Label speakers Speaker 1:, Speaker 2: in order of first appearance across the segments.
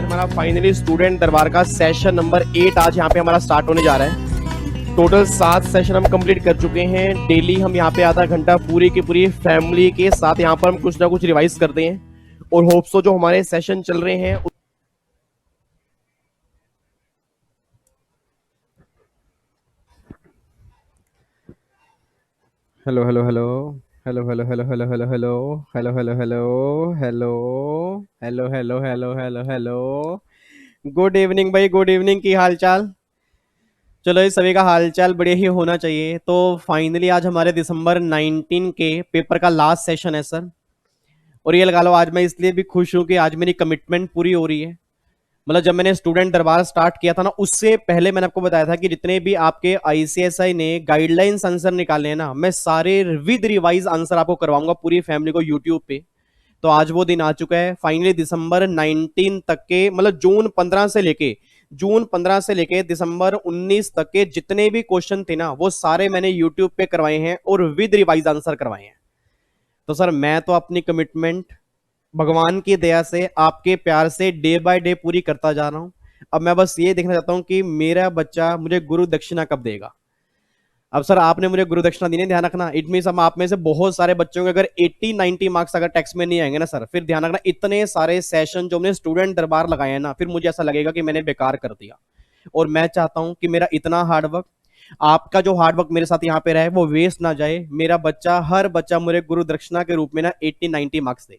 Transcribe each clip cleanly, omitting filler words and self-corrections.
Speaker 1: आज हमारा finally student दरबार का सेशन नंबर 8 आज यहाँ पे हमारा स्टार्ट होने जा रहा है। टोटल 7 सेशन हम कंप्लीट कर चुके हैं। डेली हम यहाँ पे आधा घंटा पूरी की पूरी फैमिली के साथ यहाँ पर हम कुछ ना कुछ रिवाइज करते हैं और होप्सो जो हमारे सेशन चल रहे हैं hello hello hello hello hello hello hello hello hello hello hello hello hello hello hello hello hello hello good evening भाई, गुड इवनिंग। की हाल चाल? चलो, इस सभी का हालचाल बढ़िया ही होना चाहिए। तो फाइनली आज हमारे दिसंबर 19 के पेपर का लास्ट सेशन है सर। और ये लगा लो, आज मैं इसलिए भी खुश हूं कि आज मेरी कमिटमेंट पूरी हो रही है। मतलब जब मैंने स्टूडेंट दरबार स्टार्ट किया था ना, उससे पहले मैंने आपको बताया था कि जितने भी आपके आईसीएसआई ने गाइडलाइंस आंसर निकाले हैं ना, मैं सारे विद रिवाइज आंसर आपको करवाऊंगा पूरी फैमिली को यूट्यूब पे। तो आज वो दिन आ चुका है फाइनली। दिसंबर 19 तक के, मतलब जून 15 से लेके दिसंबर 19 तक के जितने भी क्वेश्चन थे ना, वो सारे मैंने यूट्यूब पे करवाए हैं और विद रिवाइज आंसर करवाए हैं। तो सर मैं तो अपनी कमिटमेंट भगवान की दया से, आपके प्यार से डे बाय डे पूरी करता जा रहा हूं। अब मैं बस ये देखना चाहता हूं कि मेरा बच्चा मुझे गुरु दक्षिणा कब देगा। अब सर आपने मुझे गुरु दक्षिणा दी, ध्यान रखना। इट मीन हम आप में से बहुत सारे बच्चों के अगर 80-90 मार्क्स अगर टेक्स्ट में नहीं आएंगे ना सर, फिर ध्यान रखना, इतने सारे सेशन जो हमने स्टूडेंट दरबार लगाए हैं ना, फिर मुझे ऐसा लगेगा कि मैंने बेकार कर दिया। और मैं चाहता हूं कि मेरा इतना हार्डवर्क, आपका जो हार्डवर्क मेरे साथ यहाँ पे रहे, वो वेस्ट ना जाए। मेरा बच्चा, हर बच्चा मुझे गुरु दक्षिणा के रूप में ना 80-90 मार्क्स दे।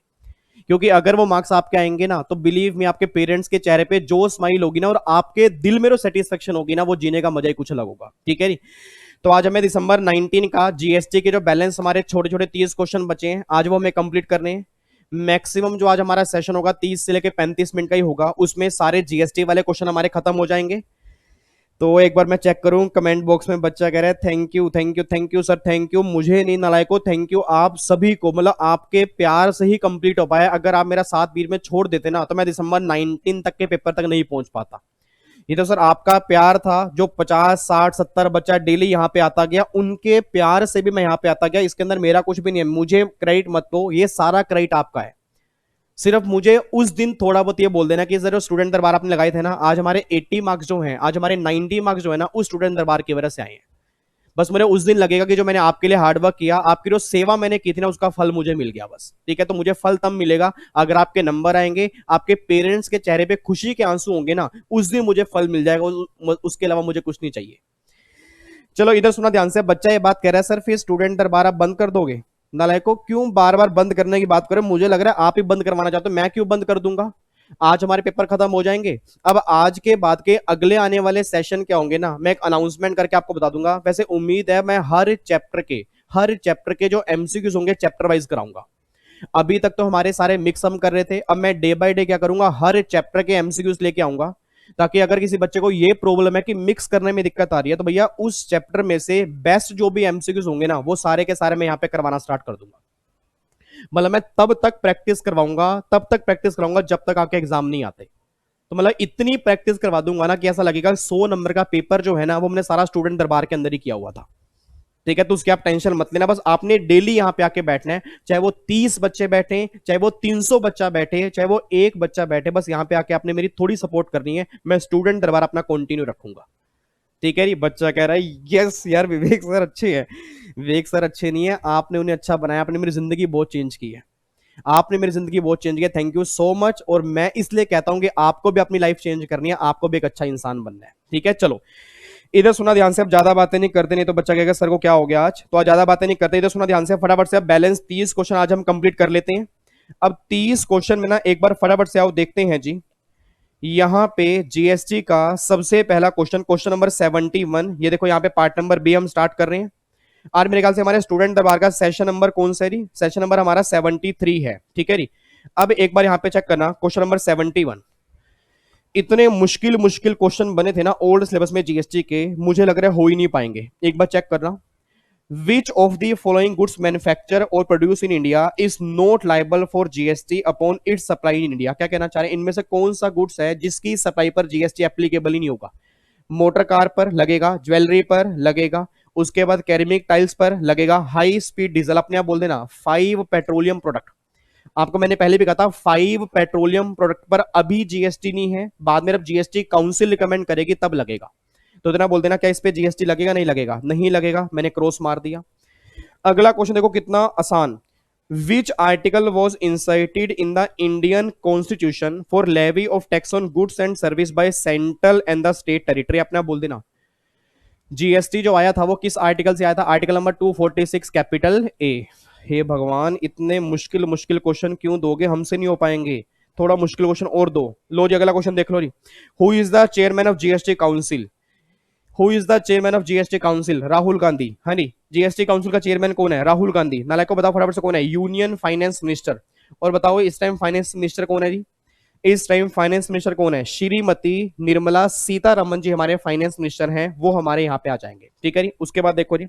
Speaker 1: क्योंकि अगर वो मार्क्स आपके आएंगे ना, तो बिलीव मी, आपके पेरेंट्स के चेहरे पे जो स्माइल होगी ना, और आपके दिल में जो सेटिस्फेक्शन होगी ना, वो जीने का मजा ही कुछ अलग होगा। ठीक है नी? तो आज हमें दिसंबर 19 का जीएसटी के जो बैलेंस हमारे छोटे छोटे 30 क्वेश्चन बचे हैं, आज वो हमें कंप्लीट करने हैं। मैक्सिमम जो आज हमारा सेशन होगा 30 से लेकर 35 मिनट का ही होगा, उसमें सारे जीएसटी वाले क्वेश्चन हमारे खत्म हो जाएंगे। तो एक बार मैं चेक करूं कमेंट बॉक्स में, बच्चा कह रहा है thank you thank you thank you sir, thank you. मुझे नहीं, नालायको, थैंक यू आप सभी को। मतलब आपके प्यार से ही कंप्लीट हो पाया। अगर आप मेरा साथ बीच में छोड़ देते ना, तो मैं दिसंबर 19 तक के पेपर तक नहीं पहुंच पाता। ये तो सर आपका प्यार था। जो 50, 60, 70 बच्चा डेली यहाँ पे आता गया, उनके प्यार से भी मैं यहाँ पे आता गया। इसके अंदर मेरा कुछ भी नहीं है। मुझे क्रेडिट मत दो, ये सारा क्रेडिट आपका है। सिर्फ मुझे उस दिन थोड़ा बहुत ये बोल देना कि सर जो स्टूडेंट दरबार आपने लगाए थे ना, आज हमारे 80 मार्क्स जो हैं, आज हमारे 90 मार्क्स जो है ना, उस स्टूडेंट दरबार की वजह से आए हैं। बस मुझे उस दिन लगेगा कि जो मैंने आपके लिए हार्डवर्क किया, आपकी जो सेवा मैंने की थी ना, उसका फल मुझे मिल गया बस। ठीक है? तो मुझे फल तब मिलेगा अगर आपके नंबर आएंगे, आपके पेरेंट्स के चेहरे पे खुशी के आंसू होंगे ना, उस दिन मुझे फल मिल जाएगा। उसके अलावा मुझे कुछ नहीं चाहिए। चलो इधर सुना ध्यान से। बच्चा ये बात कह रहा है, सर फिर स्टूडेंट दरबार आप बंद कर दोगे? नालायको, क्यों बार बार बंद करने की बात करें? मुझे लग रहा है आप ही बंद करवाना चाहते हो। मैं क्यों बंद कर दूंगा? आज हमारे पेपर खत्म हो जाएंगे। अब आज के बाद के अगले आने वाले सेशन क्या होंगे ना, मैं एक अनाउंसमेंट करके आपको बता दूंगा। वैसे उम्मीद है मैं हर चैप्टर के जो एमसीक्यूज होंगे चैप्टर वाइज कराऊंगा। अभी तक तो हमारे सारे मिक्स हम कर रहे थे। अब मैं डे बाय डे क्या करूंगा, हर चैप्टर के एमसीक्यूज लेके आऊंगा, ताकि अगर किसी बच्चे को ये प्रॉब्लम है कि मिक्स करने में दिक्कत आ रही है, तो भैया उस चैप्टर में से बेस्ट जो भी एमसीक्यूज होंगे ना, वो सारे के सारे मैं यहाँ पे करवाना स्टार्ट कर दूंगा। मतलब मैं तब तक प्रैक्टिस कराऊंगा जब तक आपके एग्जाम नहीं आते। तो मतलब इतनी प्रैक्टिस करवा दूंगा ना कि ऐसा लगेगा 100 नंबर का पेपर जो है ना, वो मैंने सारा स्टूडेंट दरबार के अंदर ही किया हुआ था। ठीक है? तो उसकी आप टेंशन मत लेना। बस आपने डेली यहां पे आके बैठना है, चाहे वो 30 बच्चे बैठे, चाहे वो 300 बच्चा बैठे, चाहे वो एक बच्चा बैठे, बस यहां पे आके आपने मेरी थोड़ी सपोर्ट करनी है। मैं स्टूडेंट दरबार अपना कंटिन्यू रखूंगा। ठीक है? बच्चा कह रहा है यस यार विवेक सर अच्छे हैं। विवेक सर अच्छे नहीं है, आपने उन्हें अच्छा बनाया। आपने मेरी जिंदगी बहुत चेंज की है। आपने मेरी जिंदगी बहुत चेंज की है। Thank you so much. और मैं इसलिए कहता हूं कि आपको भी अपनी लाइफ चेंज करनी है, आपको भी एक अच्छा इंसान बनना है। ठीक है? चलो इधर सुना ध्यान से। अब ज्यादा बातें नहीं करते, नहीं तो बच्चा कहेगा सर को क्या हो गया आज। तो आज ज्यादा बातें नहीं करते, इधर सुना ध्यान से। फटाफट से अब बैलेंस 30 क्वेश्चन आज हम कंप्लीट कर लेते हैं। अब 30 क्वेश्चन में ना एक बार फटाफट से आओ देखते हैं जी। यहां पे जीएसटी का सबसे पहला क्वेश्चन, क्वेश्चन नंबर 71। ये देखो यहाँ पे पार्ट नंबर बी हम स्टार्ट कर रहे हैं। और मेरे ख्याल से हमारे स्टूडेंट दरबार का सेशन नंबर कौन सा है? सेशन नंबर हमारा 73 है। ठीक है? अब एक बार यहाँ पे चेक करना, क्वेश्चन नंबर 71। इतने मुश्किल मुश्किल क्वेश्चन बने थे ना ओल्ड सिलेबस में जीएसटी के, मुझे लग रहा है हो ही नहीं पाएंगे। एक बार चेक करना। Which of the following goods manufacture और produce in India is not liable for GST upon its supply in India? क्या कहना चाह रहे हैं? इनमें से कौन सा गुड्स है जिसकी सप्लाई पर जीएसटी एप्लीकेबल ही नहीं होगा? मोटर कार पर लगेगा, ज्वेलरी पर लगेगा, उसके बाद कैरेमिक टाइल्स पर लगेगा, हाई स्पीड डीजल, अपने आप बोल देना 5 पेट्रोलियम प्रोडक्ट, आपको मैंने पहले भी कहा था 5 पेट्रोलियम प्रोडक्ट पर अभी जीएसटी नहीं है, बाद में जब जीएसटी काउंसिल रिकमेंड करेगी तब लगेगा। तो इतना बोल देना, क्या इस पे जीएसटी लगेगा? नहीं लगेगा, नहीं लगेगा, मैंने क्रॉस मार दिया। अगला क्वेश्चन देखो कितना आसान। Which article was inserted in the Indian constitution for levy of tax on goods and service by central and the state territory? अपने आप बोल देना, जीएसटी जो आया था वो किस आर्टिकल से आया था? Article number 246 capital A. हे भगवान, इतने मुश्किल मुश्किल क्वेश्चन क्यों दोगे? हमसे नहीं हो पाएंगे, थोड़ा मुश्किल क्वेश्चन और दो। लो जी अगला क्वेश्चन देख लो जी। Who is the chairman of GST council? Who is the chairman of GST council? Rahul Gandhi. हाँ जी, जीएसटी काउंसिल का चेयरमैन कौन है? राहुल गांधी। नालायक को बताओ फटाफट से कौन है? Union finance minister. और बताओ इस टाइम फाइनेंस मिनिस्टर कौन है जी? इस टाइम फाइनेंस मिनिस्टर कौन है? श्रीमती निर्मला सीतारमन जी हमारे फाइनेंस मिनिस्टर हैं, वो हमारे यहाँ पे आ जाएंगे। ठीक है जी। उसके बाद देखो जी,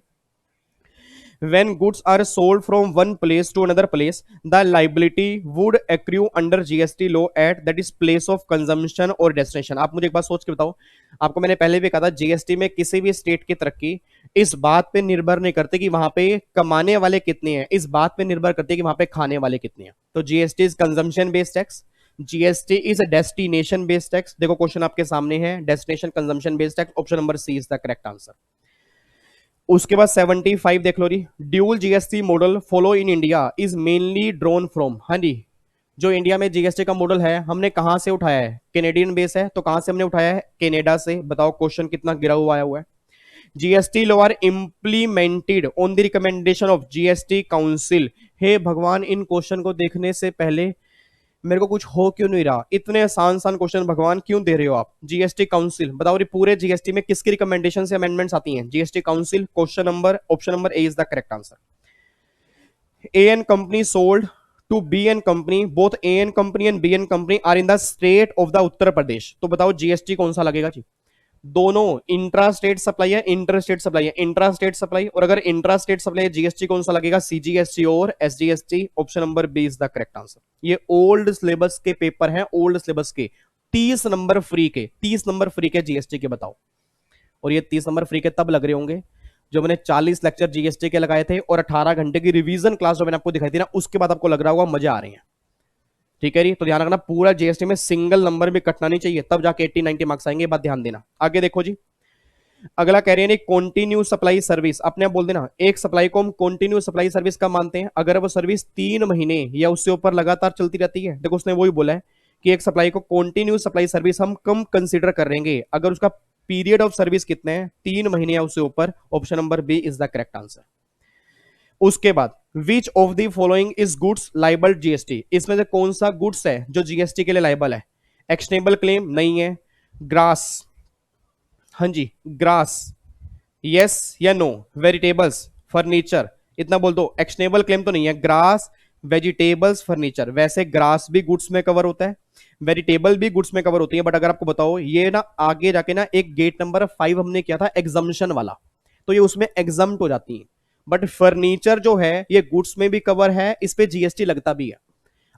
Speaker 1: when goods are sold from one place to another place, the liability would accrue under GST law at that is place of consumption or destination। आप मुझे एक बात सोच के बताओ, आपको मैंने पहले भी कहा था जीएसटी में किसी भी स्टेट की तरक्की इस बात पे निर्भर नहीं करती कि वहां पे कमाने वाले कितने हैं, इस बात पे निर्भर करती है कि वहां पे खाने वाले कितने हैं। तो GST is consumption based tax, GST is a destination based tax. देखो क्वेश्चन आपके सामने है, destination consumption based tax, option number C is the correct answer. उसके बाद 75 देख लो जी। Dual GST model follow in India is mainly drawn from. हाँ जी, जो इंडिया में जीएसटी का मॉडल है हमने कहां से उठाया है? कैनेडियन बेस है, तो कहां से हमने उठाया है? कनाडा से। बताओ क्वेश्चन कितना गिरा हुआ आया हुआ है। GST law are implemented on the recommendation of GST council. हे भगवान, इन क्वेश्चन को देखने से पहले मेरे को कुछ हो क्यों नहीं रहा? इतने आसान आसान क्वेश्चन भगवान क्यों दे रहे हो आप? जीएसटी काउंसिल बताओ, पूरे जीएसटी में किसकी रिकमेंडेशन से अमेंडमेंट्स आती हैं? GST council. Question number, option number A is the correct answer. A and company sold to B and company, both A and company and B and company are in the state of the Uttar Pradesh. तो बताओ GST कौन सा लगेगा जी? दोनों intra state supply है, inter state supply है, intra state supply. और अगर इंट्रा स्टेट सप्लाई है, जीएसटी कौन सा लगेगा? सीजीएसटी और SGST. Option number B is the correct answer. ये ओल्ड सिलेबस के पेपर हैं, ओल्ड सिलेबस के 30 नंबर फ्री के, 30 नंबर फ्री के जीएसटी के बताओ। और ये 30 नंबर फ्री के तब लग रहे होंगे जो मैंने 40 लेक्चर जीएसटी के लगाए थे और 18 घंटे की रिवीजन क्लास जो मैंने आपको दिखाई थी ना, उसके बाद आपको लग रहा होगा मजा आ रहे हैं। ठीक है जी, तो ध्यान रखना पूरा जीएसटी में सिंगल नंबर भी कटना नहीं चाहिए, तब जाके 80-90 मार्क्स आएंगे, बात ध्यान देना। आगे देखो जी, अगला कह रहे हैं कॉन्टिन्यू सप्लाई सर्विस। अपने आप बोल देना, एक सप्लाई को हम कॉन्टिन्यू सप्लाई सर्विस का मानते हैं अगर वो सर्विस 3 महीने या उससे ऊपर लगातार चलती रहती है। देखो उसने वही बोला है कि एक सप्लाई को कॉन्टिन्यू सप्लाई सर्विस हम कम कंसीडर करेंगे अगर उसका पीरियड ऑफ सर्विस कितने हैं? 3 महीने या उससे ऊपर। Option number B is the correct answer. उसके बाद which of the following is goods liable GST? इसमें से कौन सा गुड्स है जो जीएसटी के लिए लाइबल है? एक्शनेबल क्लेम नहीं है, ग्रास, हाँ जी ग्रास, यस या नो, वेजिटेबल्स, फर्नीचर, इतना बोल दो। एक्शनेबल क्लेम तो नहीं है, ग्रास, वेजिटेबल्स, फर्नीचर। वैसे ग्रास भी गुड्स में कवर होता है, वेजिटेबल भी गुड्स में कवर होती है, बट अगर आपको बताओ ये ना आगे जाके ना एक गेट नंबर 5 हमने किया था एग्जम्पशन वाला, तो ये उसमें एग्जम्प्ट हो जाती है। बट फर्नीचर जो है ये गुड्स में भी कवर है, इस पे जीएसटी लगता भी है।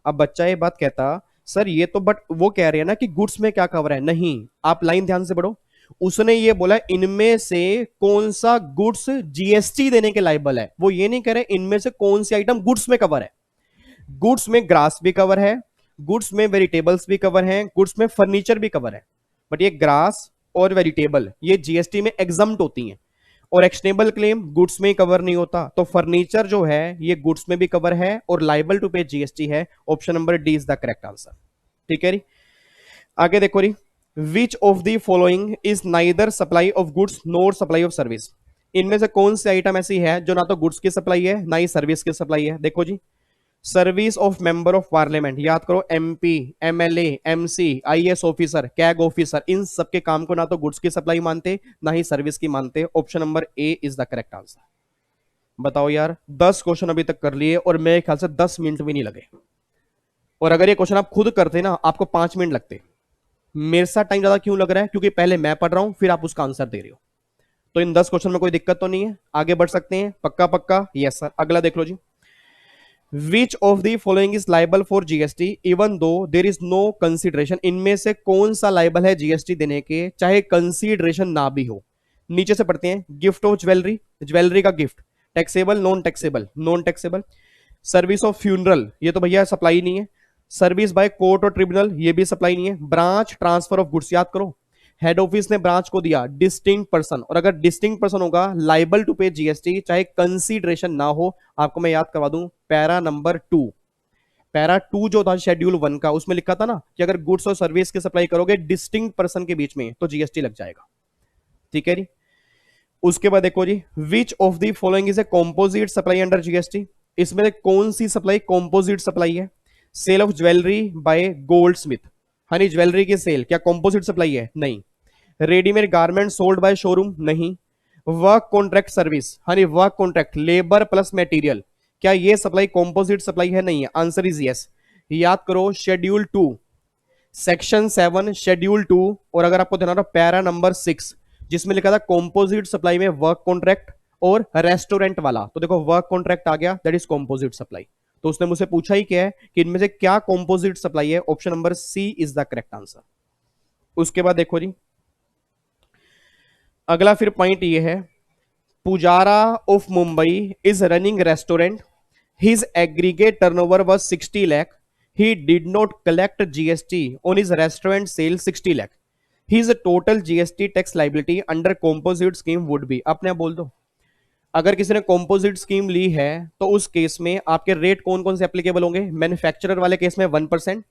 Speaker 1: अब बच्चा ये बात कहता सर ये तो, बट वो कह रहे हैं ना कि गुड्स में क्या कवर है? नहीं, आप लाइन ध्यान से पढ़ो। उसने ये बोला इनमें से कौन सा गुड्स जीएसटी देने के लायबल है, वो ये नहीं कह रहे इनमें से कौन सी आइटम गुड्स में कवर है। गुड्स में ग्रास भी कवर है, गुड्स में वेजिटेबल्स भी कवर है, गुड्स में फर्नीचर भी कवर है, बट ये ग्रास और वेजिटेबल ये जीएसटी में एग्जम्प्ट होती हैं। और एक्शनेबल क्लेम गुड्स में कवर नहीं होता, तो फर्नीचर जो है ये गुड्स में भी कवर है और लाइबल टू पे जीएसटी है। Option number D is the correct answer. ठीक है री, आगे देखो री, विच of the following is neither supply of goods nor supply of service? इनमें से कौन सी आइटम ऐसी है जो ना तो गुड्स की सप्लाई है ना ही सर्विस की सप्लाई है? देखो जी, service of member of parliament, याद करो, MP, MLA, MC, IAS officer, CAG officer, इन सबके काम को ना तो गुड्स की सप्लाई मानते ना ही सर्विस की मानते। Option number A is the correct answer. बताओ यार, 10 क्वेश्चन अभी तक कर लिए और मेरे ख्याल से 10 मिनट भी नहीं लगे, और अगर ये क्वेश्चन आप खुद करते ना आपको 5 मिनट लगते। मेरे साथ टाइम ज्यादा क्यों लग रहा है? क्योंकि पहले मैं पढ़ रहा हूं फिर आप उसका आंसर दे रहे हो। तो इन 10 क्वेश्चन में कोई दिक्कत तो नहीं है, आगे बढ़ सकते हैं? पक्का पक्का? Yes sir. अगला देख लो जी, which of the following is liable for GST even though there is no consideration? इनमें से कौन सा लाइबल है जीएसटी देने के चाहे कंसिडरेशन ना भी हो? नीचे से पढ़ते हैं, गिफ्ट ऑफ ज्वेलरी, ज्वेलरी का gift, taxable, non taxable, non taxable. Service of funeral ये तो भैया सप्लाई नहीं है। सर्विस बाय कोर्ट और ट्रिब्यूनल ये भी सप्लाई नहीं है। ब्रांच ट्रांसफर ऑफ गुड्स याद करो, हेड ऑफिस ने ब्रांच को दिया डिस्टिंक्ट पर्सन, और अगर डिस्टिंक्ट पर्सन होगा लाइबल टू पे जीएसटी, चाहे कंसीडरेशन ना हो। आपको मैं याद करवा दूं पैरा नंबर 2, पैरा 2 जो था शेड्यूल 1 का, उसमें लिखा था ना कि अगर गुड्स और सर्विस की सप्लाई करोगे डिस्टिंक्ट पर्सन के बीच में तो जीएसटी लग जाएगा। ठीक है जी। उसके बाद देखो जी, which of the following is a composite supply under GST, इसमें कौन सी सप्लाई कॉम्पोजिट सप्लाई है? Sale of jewellery by goldsmith, हनी ज्वेलरी की सेल क्या कॉम्पोजिट सप्लाई है? नहीं। Readymade garment sold by showroom, नहीं। वर्क कॉन्ट्रैक्ट सर्विस, हनी work contract labour plus material, क्या ये सप्लाई कॉम्पोजिट सप्लाई है? नहीं है। Answer is yes. याद करो शेड्यूल 2 सेक्शन 7 शेड्यूल 2, और अगर आपको ध्यान रहा पैरा नंबर 6 जिसमें लिखा था कॉम्पोजिट सप्लाई में वर्क कॉन्ट्रैक्ट और रेस्टोरेंट वाला, तो देखो वर्क कॉन्ट्रैक्ट आ गया, दैट इज कॉम्पोजिट सप्लाई। तो उसने मुझसे पूछा ही क्या है कि इनमें से क्या कॉम्पोजिट सप्लाई है, option number C is the correct answer. उसके बाद देखो जी, अगला फिर पॉइंट ये है, Pujara of Mumbai is running restaurant, his aggregate turnover was 60 lakh, he did not collect GST on his restaurant sale 60 lakh, his total GST tax liability under composite scheme would be, अपने आप बोल दो। अगर किसी ने कॉम्पोजिट स्कीम ली है तो उस केस में आपके रेट कौन कौन से एप्लीकेबल होंगे? मैन्युफैक्चरर वाले केस में 1%,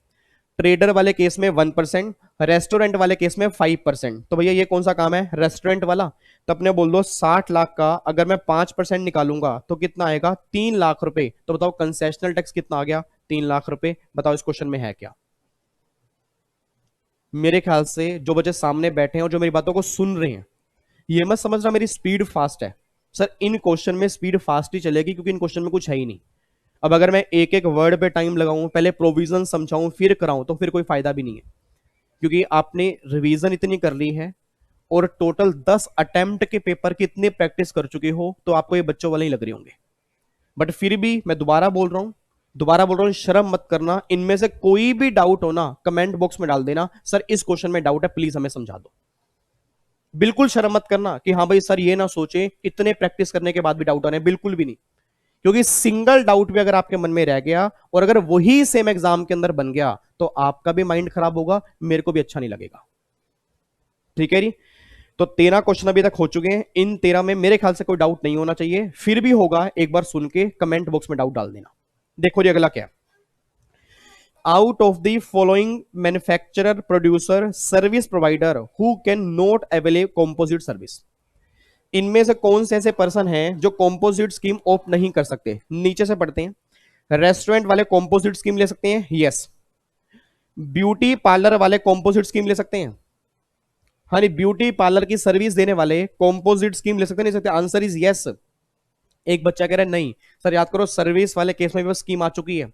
Speaker 1: ट्रेडर वाले केस में 1%, रेस्टोरेंट वाले केस में 5%। तो भैया ये कौन सा काम है? रेस्टोरेंट वाला। तो अपने बोल दो 60 लाख का अगर मैं 5% निकालूंगा तो कितना आएगा? 3 लाख रुपए। तो बताओ कंसेशनल टैक्स कितना आ गया? 3 लाख रुपए। बताओ इस क्वेश्चन में है क्या? मेरे ख्याल से जो बच्चे सामने बैठे हैं और जो मेरी बातों को सुन रहे हैं, ये मत समझना मेरी स्पीड फास्ट है। सर इन क्वेश्चन में स्पीड फास्ट ही चलेगी क्योंकि इन क्वेश्चन में कुछ है ही नहीं। अब अगर मैं एक एक वर्ड पे टाइम लगाऊं, पहले प्रोविजन समझाऊं फिर कराऊं, तो फिर कोई फायदा भी नहीं है, क्योंकि आपने रिवीजन इतनी कर ली है और टोटल 10 अटेम्प्ट के पेपर की इतनी प्रैक्टिस कर चुके हो तो आपको ये बच्चों वाले ही लग रहे होंगे। बट फिर भी मैं दोबारा बोल रहा हूं शर्म मत करना। इनमें से कोई भी डाउट हो ना कमेंट बॉक्स में डाल देना, सर इस क्वेश्चन में डाउट है प्लीज हमें समझा दो। बिल्कुल शर्म मत करना कि हाँ भाई सर ये ना सोचे इतने प्रैक्टिस करने के बाद भी डाउट आने, बिल्कुल भी नहीं। क्योंकि सिंगल डाउट भी अगर आपके मन में रह गया और अगर वही सेम एग्जाम के अंदर बन गया तो आपका भी माइंड खराब होगा, मेरे को भी अच्छा नहीं लगेगा। ठीक है जी। तो 13 क्वेश्चन अभी तक हो चुके हैं। इन 13 में मेरे ख्याल से कोई डाउट नहीं होना चाहिए, फिर भी होगा एक बार सुन के कमेंट बॉक्स में डाउट डाल देना। देखो जी अगला क्या, out of the following manufacturer producer service provider who can not avail composite service, इनमें से कौन से ऐसे पर्सन हैं जो कॉम्पोजिट स्कीम ऑप्ट नहीं कर सकते? नीचे से पढ़ते हैं। रेस्टोरेंट वाले कॉम्पोजिट स्कीम ले सकते हैं, यस। ब्यूटी पार्लर वाले कॉम्पोजिट स्कीम ले सकते हैं, हाँ नहीं। ब्यूटी पार्लर की सर्विस देने वाले कॉम्पोजिट स्कीम ले सकते नहीं सकते? Answer is yes. एक बच्चा कह रहा है नहीं सर, याद करो सर्विस वाले केस में भी स्कीम आ चुकी है।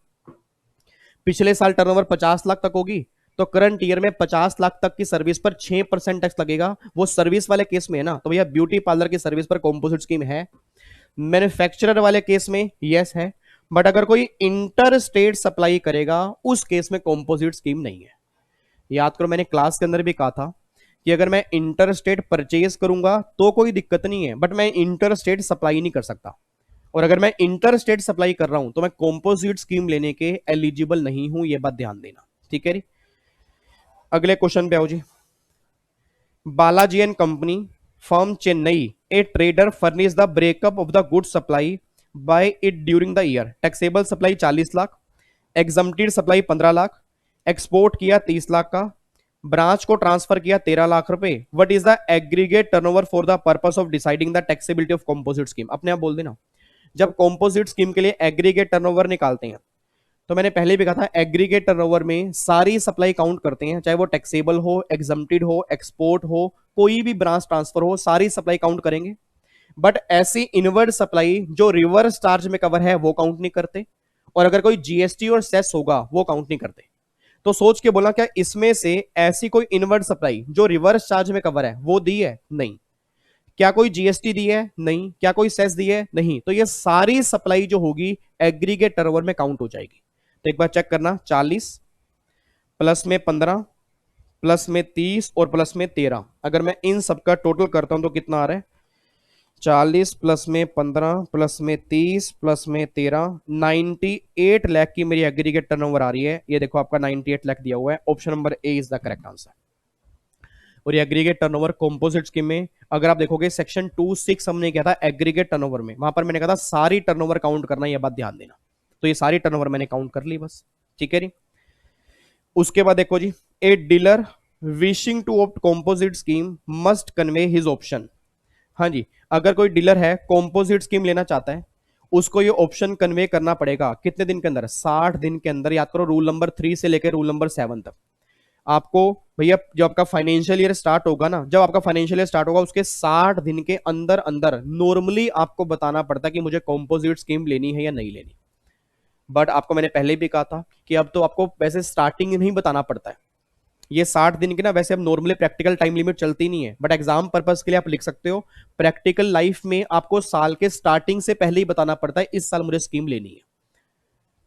Speaker 1: पिछले साल टर्नओवर 50 लाख तक होगी तो करंट ईयर में 50 लाख तक की सर्विस पर 6% टैक्स लगेगा। वो सर्विस वाले केस में है ना, तो भैया ब्यूटी पार्लर की सर्विस पर कॉम्पोजिट स्कीम है। मैन्युफैक्चरर वाले केस में यस है, बट अगर कोई इंटर स्टेट सप्लाई करेगा उस केस में कॉम्पोजिट स्कीम नहीं है। याद करो मैंने क्लास के अंदर भी कहा था कि अगर मैं इंटर स्टेट परचेज करूंगा तो कोई दिक्कत नहीं है, बट मैं इंटर स्टेट सप्लाई नहीं कर सकता। और अगर मैं इंटर स्टेट सप्लाई कर रहा हूं तो मैं कॉम्पोजिट स्कीम लेने के एलिजिबल नहीं हूं, यह बात ध्यान देना। ठीक है जी। अगले क्वेश्चन पे आओ जी। Balaji and company firm Chennai a trader furnish the breakup of the good supply by it during the year. Taxable supply 40 lakh, exempted supply 15 lakh, export किया 30 लाख का, ब्रांच को ट्रांसफर किया 13 लाख रुपए। What is the aggregate turnover for the purpose of deciding the taxability of composite scheme? अपने आप बोल देना। जब कॉम्पोजिट स्कीम के लिए एग्रीगेट टर्नओवर निकालते हैं तो मैंने पहले भी कहा था एग्रीगेट टर्नओवर में सारी सप्लाई काउंट करते हैं, चाहे वो टैक्सेबल हो, एग्जम्प्टेड हो, एक्सपोर्ट हो, कोई भी ब्रांच ट्रांसफर हो, सारी सप्लाई काउंट करेंगे। बट ऐसी इनवर्ड सप्लाई जो रिवर्स चार्ज में कवर है वो काउंट नहीं करते, और अगर कोई जीएसटी और सेस होगा वो काउंट नहीं करते। तो सोच के बोला क्या इसमें से ऐसी कोई इनवर्ड सप्लाई जो रिवर्स चार्ज में कवर है वो दी है? नहीं। क्या कोई जीएसटी दी है? नहीं। क्या कोई सेस दी है? नहीं। तो ये सारी सप्लाई जो होगी एग्रीगेट टर्नओवर में काउंट हो जाएगी। तो एक बार चेक करना, 40 प्लस में 15 प्लस में 30 और प्लस में 13, अगर मैं इन सबका टोटल करता हूं तो कितना आ रहा है? 40 प्लस में 15 प्लस में 30 प्लस में 13, 98 लाख की मेरी एग्रीगेट टर्नओवर आ रही है। ये देखो आपका 98 लाख दिया हुआ है। Option number A is the correct answer. और ये एग्रीगेट टर्नओवर कंपोजिट स्कीम में अगर आप देखोगे सेक्शन 2(6) हमने किया था एग्रीगेट टर्नओवर में, वहां पर मैंने कहा था सारी टर्नओवर काउंट करना, ये बात ध्यान देना। तो ये सारी टर्नओवर मैंने काउंट कर ली बस, ठीक है जी। उसके बाद देखो जी, a dealer wishing to opt composite scheme must convey his option. हाँ जी, अगर कोई डीलर है कॉम्पोजिट स्कीम लेना चाहता है, उसको ये ऑप्शन कन्वे करना पड़ेगा कितने दिन के अंदर? 60 दिन के अंदर। याद करो रूल नंबर 3 से लेकर रूल नंबर 7 तक। आपको भैया जब आपका फाइनेंशियल ईयर स्टार्ट होगा ना, जब आपका फाइनेंशियल ईयर स्टार्ट होगा उसके 60 दिन के अंदर अंदर नॉर्मली आपको बताना पड़ता है कि मुझे कॉम्पोजिट स्कीम लेनी है या नहीं लेनी। बट आपको मैंने पहले भी कहा था कि अब तो आपको वैसे स्टार्टिंग नहीं बताना पड़ता है। ये 60 दिन की ना वैसे अब नॉर्मली प्रैक्टिकल टाइम लिमिट चलती नहीं है, बट एग्जाम पर्पस के लिए आप लिख सकते हो। प्रैक्टिकल लाइफ में आपको साल के स्टार्टिंग से पहले ही बताना पड़ता है इस साल मुझे स्कीम लेनी है।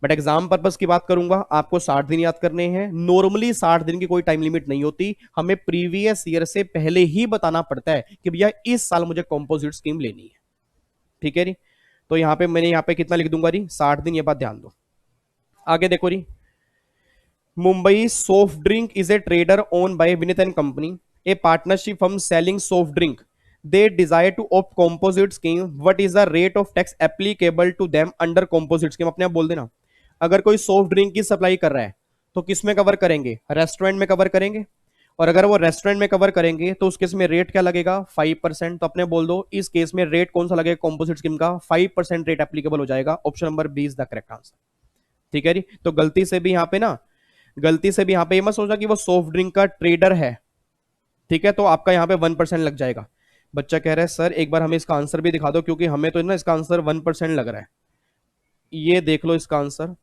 Speaker 1: बट एग्जाम पर्पस की बात करूंगा, आपको 60 दिन याद करने हैं। नॉर्मली 60 दिन की कोई टाइम लिमिट नहीं होती, हमें प्रीवियस ईयर से पहले ही बताना पड़ता है कि भैया इस साल मुझे कॉम्पोजिट स्कीम लेनी है, ठीक है जी। तो यहां पे मैंने यहां पे कितना लिख दूंगा जी? 60 दिन। ये बात ध्यान दो। आगे देखो जी, Mumbai soft drink is a trader own by Vineet and company, a partnership firm selling soft drink. They desire to opt composite scheme, what is the rate of tax applicable to them under composite scheme? अपने आप बोल देना। अगर कोई soft drink की supply कर रहा है तो किस में कवर करेंगे? रेस्टोरेंट में कवर करेंगे। और अगर वो रेस्टोरेंट में कवर करेंगे तो उस केस में रेट क्या लगेगा? 5%। तो अपने बोल दो इस केस में रेट कौन सा लगेगा कॉम्पोजिट स्कीम का? 5% रेट एप्लीकेबल हो जाएगा। Option number B is the correct answer, ठीक है जी। तो गलती से भी यहां पे ना, गलती से भी यहां पे मत सोचा कि वो सॉफ्ट ड्रिंक का ट्रेडर है, ठीक है। तो आपका यहां पे 1% लग जाएगा। बच्चा कह रहा है सर एक बार हमें इसका आंसर भी दिखा दो, क्योंकि हमें तो ना इसका आंसर 1% लग रहा है। ये देख लो इसका आंसर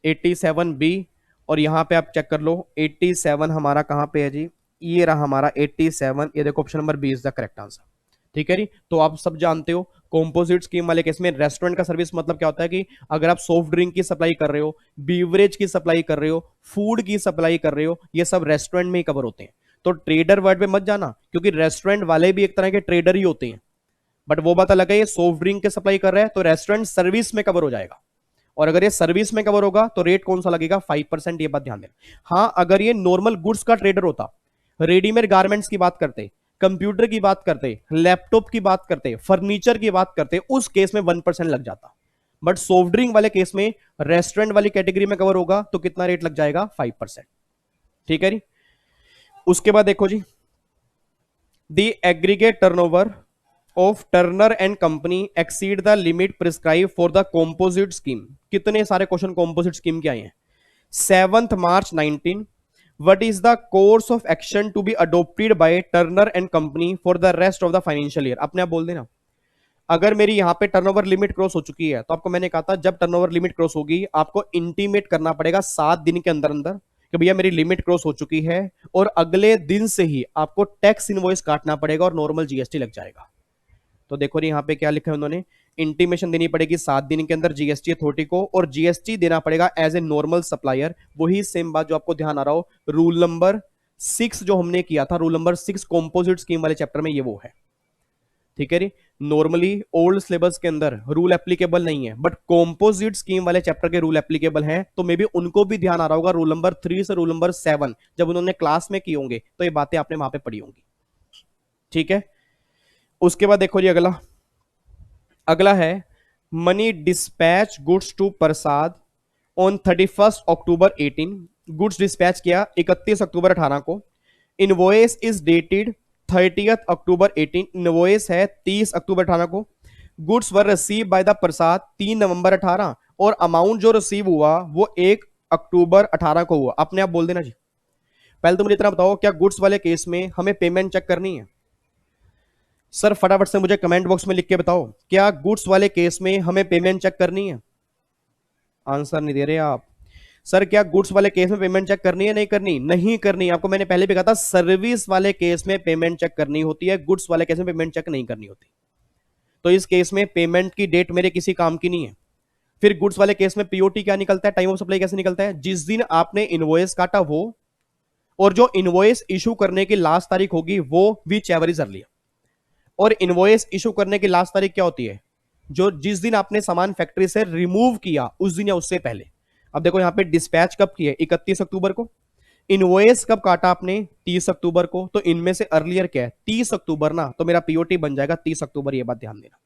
Speaker 1: 87B। और यहां पे आप चेक कर लो 87 हमारा कहां पे है जी? ये रहा हमारा 87। ये देखो option number B is the correct answer, ठीक है जी। तो आप सब जानते हो कॉम्पोजिट स्कीम वाले केस में रेस्टोरेंट का सर्विस मतलब क्या होता है कि अगर आप सॉफ्ट ड्रिंक की सप्लाई कर रहे हो, बीवरेज की सप्लाई कर रहे हो, फूड की सप्लाई कर रहे हो, ये सब रेस्टोरेंट में ही कवर होते हैं। तो ट्रेडर वर्ड पे मत जाना, क्योंकि रेस्टोरेंट वाले भी एक तरह के ट्रेडर ही होते हैं। बट वो बात अलग है, ये सॉफ्ट ड्रिंक की सप्लाई कर रहा है तो रेस्टोरेंट सर्विस में कवर हो जाएगा। और अगर ये सर्विस में कवर होगा तो रेट कौन सा लगेगा? 5%। ये बात ध्यान देना। हाँ, अगर ये नॉर्मल गुड्स का ट्रेडर होता, रेडीमेड गारमेंट्स की बात करते, कंप्यूटर की बात करते, लैपटॉप की बात करते, फर्नीचर की बात करते, उस केस में 1% लग जाता। बट सॉफ्ट ड्रिंक वाले केस में रेस्टोरेंट वाली कैटेगरी में कवर होगा तो कितना रेट लग जाएगा? 5%, ठीक है जी। उसके बाद देखो जी, the aggregate turnover of Turner and company exceed the limit prescribe for the composite scheme. कितने सारे क्वेश्चन कॉम्पोजिट स्कीम के आए हैं? 7 मार्च 19। What is the course of action to be adopted by Turner and Company for the rest of the financial year? अपने आप बोल देना। अगर मेरी यहां पे टर्नओवर लिमिट क्रॉस हो चुकी है तो आपको मैंने कहा था जब टर्नओवर लिमिट क्रॉस होगी आपको इंटीमेट करना पड़ेगा 7 दिन के अंदर अंदर कि भैया मेरी लिमिट क्रॉस हो चुकी है, और अगले दिन से ही आपको टैक्स इनवॉइस काटना पड़ेगा और नॉर्मल जीएसटी लग जाएगा। तो देखो यहाँ पे क्या लिखा है उन्होंने, इंटीमेशन देनी पड़ेगी 7 दिन के अंदर जीएसटी अथॉरिटी को, और जीएसटी देना पड़ेगा एज ए नॉर्मल सप्लायर। वही सेम बात जो आपको ध्यान आ रहा हो, रूल नंबर 6 जो हमने किया था, रूल नंबर 6 कॉम्पोजिट स्कीम वाले चैप्टर में, ये वो है, ठीक है जी। नॉर्मली ओल्ड सिलेबस के अंदर रूल एप्लीकेबल नहीं है, बट कॉम्पोजिट स्कीम वाले चैप्टर के रूल एप्लीकेबल हैं। तो मे बी उनको भी ध्यान आ रहा होगा रूल नंबर 3 से रूल नंबर 7 जब उन्होंने क्लास में की होंगे तो ये बातें आपने वहां पे पढ़ी होंगी, ठीक है। उसके बाद देखो जी अगला, अगला है Mani dispatch goods to Prasad on 31 October 18। Goods dispatch किया 31 अक्टूबर 18 को। Invoice is dated 30 October 18। Invoice है 30 अक्टूबर 18 को। Goods were receive by the Prasad 3 November 18, और अमाउंट जो रिसीव हुआ वो 1 अक्टूबर 18 को हुआ। अपने आप बोल देना जी। पहले तो मुझे इतना बताओ, क्या गुड्स वाले केस में हमें पेमेंट चेक करनी है? सर फटाफट से मुझे कमेंट बॉक्स में लिख के बताओ, क्या गुड्स वाले केस में हमें पेमेंट चेक करनी है? आंसर नहीं दे रहे आप। सर क्या गुड्स वाले केस में पेमेंट चेक करनी है? नहीं करनी? नहीं करनी। आपको मैंने पहले भी कहा था सर्विस वाले केस में पेमेंट चेक करनी होती है, गुड्स वाले केस में पेमेंट चेक नहीं करनी होती। तो इस केस में पेमेंट की डेट मेरे किसी काम की नहीं है। फिर गुड्स वाले केस में पीओटी क्या निकलता है, टाइम ऑफ सप्लाई कैसे निकलता है? जिस दिन आपने इनवॉइस काटा वो, और जो इनवॉइस इशू करने की लास्ट तारीख होगी वो, विच एवर इज अर्लियर। और इनवॉइस इशू करने की लास्ट तारीख क्या होती है? जो जिस दिन आपने सामान फैक्ट्री से रिमूव किया उस दिन या उससे पहले। अब देखो यहां पे डिस्पैच कब की है? 31 अक्टूबर को। इनवॉइस कब काटा आपने? 30 अक्टूबर को। तो इनमें से अर्लियर क्या है? 30 अक्टूबर ना, तो मेरा पीओटी बन जाएगा 30 अक्टूबर, ये बात ध्यान देना।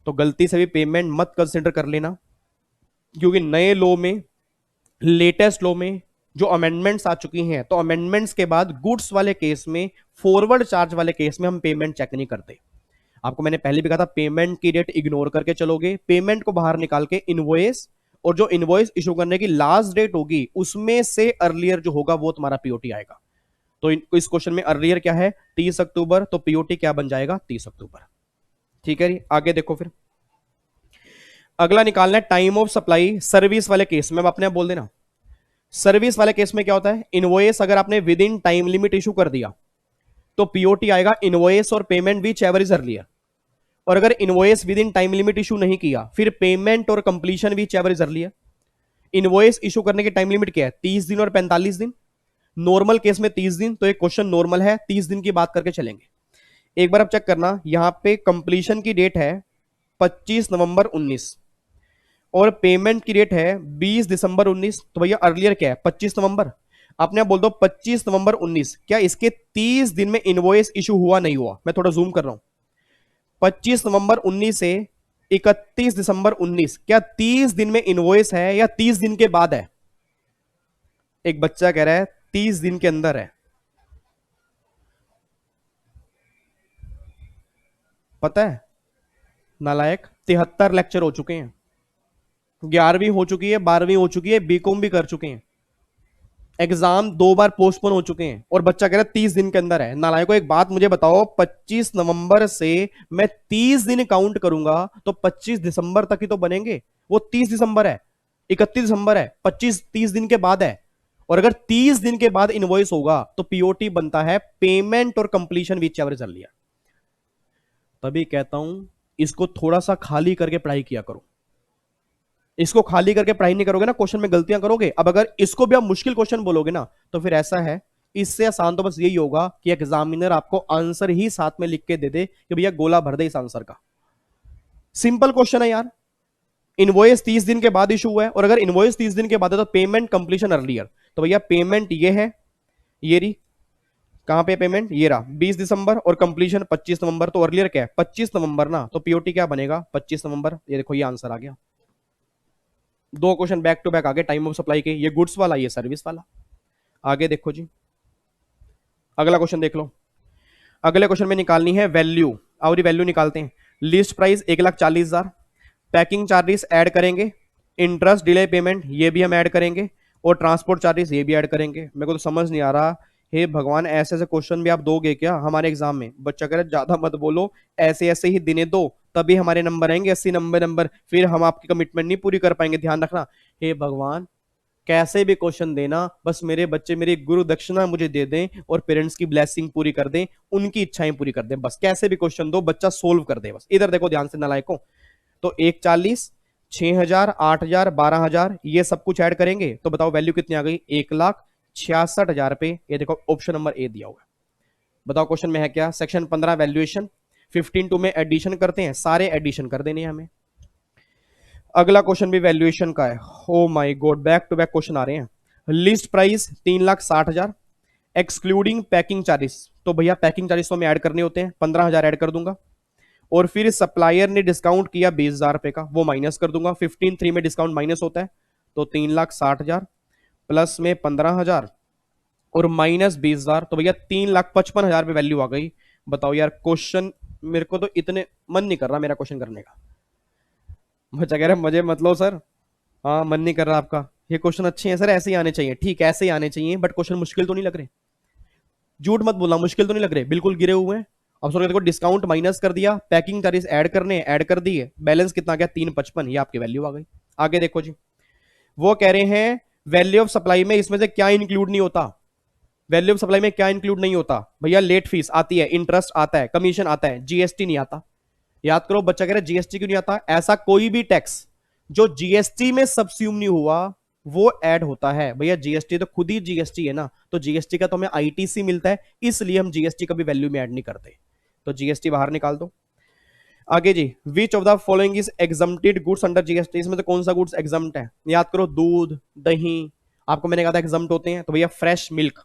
Speaker 1: तो गलती से भी पेमेंट मत कंसिडर कर लेना, क्योंकि नए लॉ में, लेटेस्ट लॉ में जो अमेंडमेंट्स आ चुकी हैं, तो अमेंडमेंट्स के बाद गुड्स वाले केस में, फॉरवर्ड चार्ज वाले केस में हम पेमेंट चेक नहीं करते। आपको मैंने पहले भी कहा था, पेमेंट की डेट इग्नोर करके चलोगे, पेमेंट को बाहर निकाल के इनवॉइस, और जो इनवॉइस इशू करने की लास्ट डेट होगी उसमें से अर्लियर जो होगा वो तुम्हारा पीओटी आएगा। तो इस क्वेश्चन में अर्लियर क्या है? 30 अक्टूबर। तो पीओटी क्या बन जाएगा? 30 अक्टूबर। ठीक है जी, आगे देखो फिर। अगला निकालना है टाइम ऑफ सप्लाई सर्विस वाले केस में। अब अपने आप बोल देना, सर्विस वाले केस में क्या होता है? इनवॉइस अगर आपने with in time limit issue कर दिया तो पीओटी आएगा इनवॉइस और payment which ever is earlier. और अगर invoice with in time limit issue नहीं किया, फिर पेमेंट और completion which ever is earlier. Invoice issue करने की टाइम लिमिट क्या है? 30 दिन और 45 दिन। नॉर्मल केस में 30 दिन, तो एक क्वेश्चन नॉर्मल है, 30 दिन की बात करके चलेंगे। एक बार आप चेक करना, यहां पे कंप्लीशन की डेट है 25 नवंबर 19 और पेमेंट की डेट है 20 दिसंबर 19। तो भैया अर्लियर क्या है? 25 नवंबर। आपने बोल दो 25 नवंबर 19, क्या इसके 30 दिन में इनवॉइस इशू हुआ नहीं हुआ? मैं थोड़ा जूम कर रहा हूं। 25 नवंबर 19 से 31 दिसंबर 19, क्या 30 दिन में इनवॉइस है या 30 दिन के बाद है? एक बच्चा कह रहा है 30 दिन के अंदर है। पता है नालायक, 73 लेक्चर हो चुके हैं, 11वीं हो चुकी है, 12वीं हो चुकी है, बीकॉम भी कर चुके हैं, एग्जाम 2 बार पोस्टपोन हो चुके हैं, और बच्चा कह रहा है 30 दिन के अंदर है। नालायको एक बात मुझे बताओ, 25 नवंबर से मैं 30 दिन काउंट करूंगा तो 25 दिसंबर तक ही तो बनेंगे। वो 30 दिसंबर है, 31 दिसंबर है, 25-30 दिन के बाद है। और अगर 30 दिन के बाद इनवॉइस होगा तो पीओटी बनता है पेमेंट और completion which ever is earlier. तभी कहता हूं इसको थोड़ा सा खाली करके पढ़ाई किया करो। इसको खाली करके पढ़ाई नहीं करोगे ना, क्वेश्चन में गलतियां करोगे। अब अगर इसको भी आप मुश्किल क्वेश्चन बोलोगे ना, तो फिर ऐसा है, इससे आसान तो बस यही होगा कि एग्जामिनर आपको आंसर ही साथ में लिख के दे दे कि भैया गोला भर दे इस आंसर का। सिंपल क्वेश्चन है यार। इनवॉइस 30 दिन के बाद इशू हुआ है, और अगर इनवॉइस 30 दिन के बाद है तो पेमेंट कंप्लीशन अर्लियर। तो भैया पेमेंट ये है, ये रही, कहां पे पेमेंट? ये रहा 20 दिसंबर और कंप्लीशन 25 नवंबर। तो अर्लियर क्या है? 25 नवंबर ना, तो पीओटी क्या बनेगा? 25 नवंबर। ये देखो ये आंसर आ गया। दो क्वेश्चन बैक टू बैक आगे टाइम ऑफ सप्लाई के, ये गुड्स वाला, ये सर्विस वाला। आगे देखो जी, अगला क्वेश्चन देख लो। अगले क्वेश्चन में निकालनी है वैल्यू। और वैल्यू निकालते हैं। List price 1,40,000, packing charges add करेंगे, इंटरेस्ट डिले पेमेंट ये भी हम ऐड करेंगे, और ट्रांसपोर्ट चार्जेस ये भी ऐड करेंगे। मेरे को तो समझ नहीं आ रहा, हे भगवान ऐसे ऐसे क्वेश्चन भी आप दोगे क्या हमारे एग्जाम में? बच्चा कह रहा है ज्यादा मत बोलो, ऐसे ऐसे ही दिने दो, तभी हमारे नंबर आएंगे 80-90 नंबर, फिर हम आपकी कमिटमेंट नहीं पूरी कर पाएंगे, ध्यान रखना। हे भगवान, कैसे भी क्वेश्चन देना, बस मेरे बच्चे मेरी गुरु दक्षिणा मुझे दे दें और पेरेंट्स की ब्लेसिंग पूरी कर दें, उनकी इच्छाएं पूरी कर दें, बस कैसे भी क्वेश्चन दो बच्चा सोल्व कर दे। बस इधर देखो ध्यान से नालायकों। तो 1,40,000, 6,000, 8,000, 12,000 ये सब कुछ ऐड करेंगे तो बताओ वैल्यू कितनी आ गई? 1,66,000 पे। ये देखो ऑप्शन नंबर ए दिया हुआ है। बताओ क्वेश्चन में है क्या? सेक्शन 15 वैल्यूएशन, 15(2) में एडिशन करते हैं, सारे एडिशन कर देने हमें। अगला क्वेश्चन भी वैल्यूएशन का है। Oh my god, back to back question आ रहे हैं। List price 3,60,000 excluding packing charges. तो भैया पैकिंग चार्जेस तो हमें ऐड करने होते हैं, 15,000 ऐड कर दूंगा। और फिर सप्लायर ने डिस्काउंट किया 20,000 रुपए का, वो माइनस कर दूंगा। 15(3) में डिस्काउंट माइनस होता है, तो 3,60,000 प्लस में 15,000 और माइनस 20,000, तो भैया 3,55,000 पे वैल्यू आ गई। बताओ यार क्वेश्चन, मेरे को तो इतने मन नहीं कर रहा मेरा क्वेश्चन करने का। बच्चा कह रहा है मजे मत लो सर। हाँ मन नहीं कर रहा आपका। ये क्वेश्चन अच्छे हैं सर, ऐसे ही आने चाहिए, ठीक ऐसे ही आने चाहिए, बट क्वेश्चन मुश्किल तो नहीं लग रहे। झूठ मत बोलना, मुश्किल तो नहीं लग रहे, बिल्कुल गिरे हुए हैं। अब सोचो देखो, डिस्काउंट माइनस कर दिया, पैकिंग चार्जेस ऐड करने, ऐड कर दिए, बैलेंस कितना गया? 3,55, ये आपकी वैल्यू आ गई। आगे देखो जी, वो कह रहे हैं वैल्यू ऑफ सप्लाई में इसमें से क्या इंक्लूड नहीं होता? वैल्यू ऑफ सप्लाई में क्या इंक्लूड नहीं होता? भैया लेट फीस आती है, इंटरेस्ट आता है, कमीशन आता है, जीएसटी नहीं आता। याद करो, बच्चा कह रहा है जीएसटी क्यों नहीं आता? ऐसा कोई भी टैक्स जो जीएसटी में सबस्यूम नहीं हुआ वो ऐड होता है। भैया जीएसटी तो खुद ही जीएसटी है ना, तो जीएसटी का तो हमें आईटीसी मिलता है, इसलिए हम जीएसटी कभी वैल्यू में ऐड नहीं करते। तो जीएसटी बाहर निकाल दो। आगे जी, which of the following is exempted goods under GST, इसमें तो कौन सा गुड्स एग्जम्प्ट है? याद करो, दूध, दही, आपको मैंने कहा था एग्जम्प्ट होते हैं, तो भैया फ्रेश मिल्क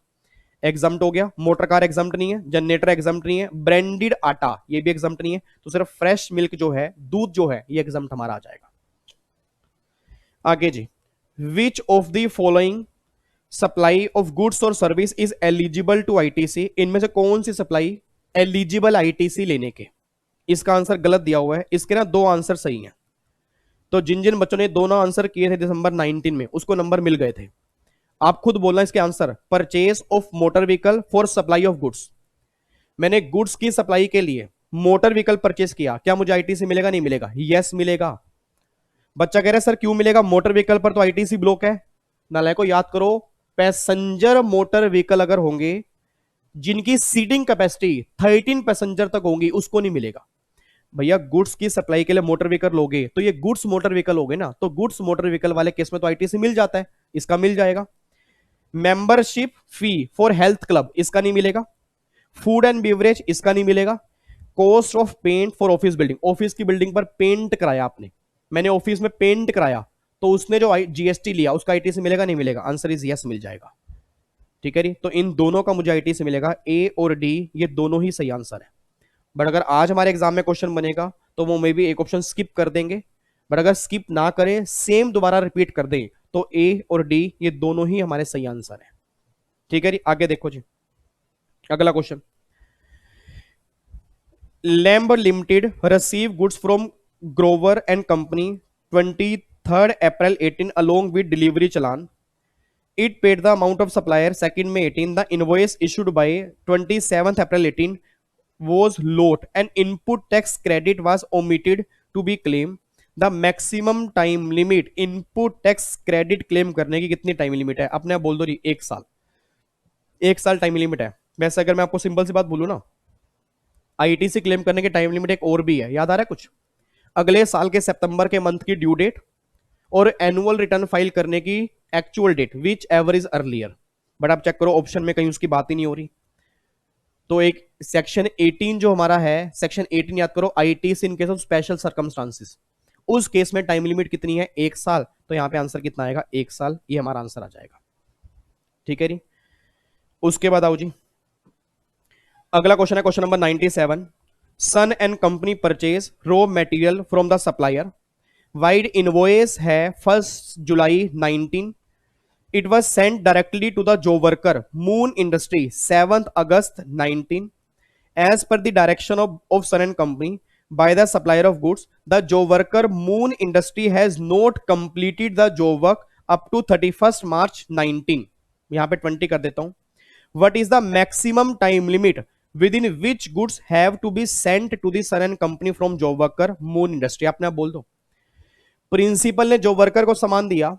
Speaker 1: एग्जम्प्ट हो गया, मोटर कार एग्जम्प्ट नहीं है, जनरेटर एग्जम्प्ट नहीं है, ब्रांडेड आटा ये भी एग्जम्प्ट नहीं है, तो सिर्फ फ्रेश मिल्क जो है, दूध जो है, ये एग्जम्प्ट हमारा आ जाएगा। आगे जी, which of the following supply of goods और service is eligible to ITC, इनमें से कौन सी सप्लाई एलिजिबल आईटीसी लेने के? इसका आंसर गलत दिया हुआ है, इसके ना दो आंसर सही हैं। तो जिन जिन बच्चों ने दोनों आंसर किए थे दिसंबर 19 में, उसको नंबर मिल गए थे। आप खुद बोलना इसके answer, purchase of motor vehicle for supply of goods. मैंने गुड्स की सप्लाई के लिए मोटर व्हीकल परचेज किया, क्या मुझे आईटीसी मिलेगा? नहीं मिलेगा। यस मिलेगा। बच्चा कह रहा है सर क्यों मिलेगा, मोटर व्हीकल पर तो आईटीसी ब्लॉक है। नालायक को याद करो, पैसेंजर मोटर व्हीकल अगर होंगे जिनकी सीटिंग कैपेसिटी 13 पैसेंजर तक होंगी, उसको नहीं मिलेगा। भैया गुड्स की सप्लाई के लिए मोटर व्हीकल लोगे तो ये गुड्स मोटर व्हीकल हो गए ना, तो गुड्स मोटर व्हीकल वाले केस में तो आईटीसी मिल जाता है, इसका मिल जाएगा। Membership fee for health club, इसका नहीं मिलेगा। फूड एंड बेवरेज, इसका नहीं मिलेगा। Cost of paint for office building, office की बिल्डिंग पर पेंट कराया आपने, मैंने ऑफिस में पेंट कराया, तो उसने जो जीएसटी लिया उसका आईटीसी मिलेगा? नहीं मिलेगा। आंसर इज यस, मिल जाएगा। ठीक है जी, तो इन दोनों का मुझे आईटीसी मिलेगा। ए और डी ये दोनों ही सही आंसर है। बट अगर आज हमारे एग्जाम में क्वेश्चन बनेगा तो वो मे भी एक ऑप्शन स्किप कर देंगे, बट अगर स्किप ना करें, सेम दोबारा रिपीट कर दें, तो ए और डी ये दोनों ही हमारे सही आंसर है। ठीक है जी, आगे देखो जी, अगला question. Lamb limited receive goods from Grover and company 23 April 18 along with delivery challan. It paid the amount of supplier 2nd May 18. The invoice issued by 27th April 18 was lot and input tax credit was omitted to be claimed. The maximum time limit input tax credit claim करने की कितनी time limit है? अपने आप बोल दो जी, 1 साल। 1 साल टाइम लिमिट है। वैसे अगर मैं आपको सिंपल सी बात बोलूं ना, आईटीसी क्लेम करने की टाइम लिमिट एक और भी है, याद आ रहा है कुछ? अगले साल के सितंबर के मंथ की ड्यू डेट और एनुअल रिटर्न फाइल करने की actual date, whichever is earlier. But आप चेक करो ऑप्शन में कहीं उसकी बात ही नहीं हो रही। तो एक सेक्शन 18 जो हमारा है, सेक्शन 18 याद करो, ITC in case of special circumstances, उस केस में टाइम लिमिट कितनी है? 1 साल। तो यहां पे आंसर कितना आएगा? 1 साल, ये हमारा आंसर आ जाएगा। ठीक है जी, उसके बाद आओ जी, अगला क्वेश्चन है question number 97। Sun and company purchase raw material from the supplier, vide invoice है 1 जुलाई 19। It was sent directly to the job worker Moon Industry 7th August 19. As per the direction of Sun and Company by the supplier of goods, the job worker Moon Industry has not completed the job work up to 31st March 19. यहाँ पे 20 कर देता हूँ। What is the maximum time limit within which goods have to be sent to the Sun and Company from job worker Moon Industry? आपने आप बोल दो। Principal ने जॉब वर्कर को सामान दिया,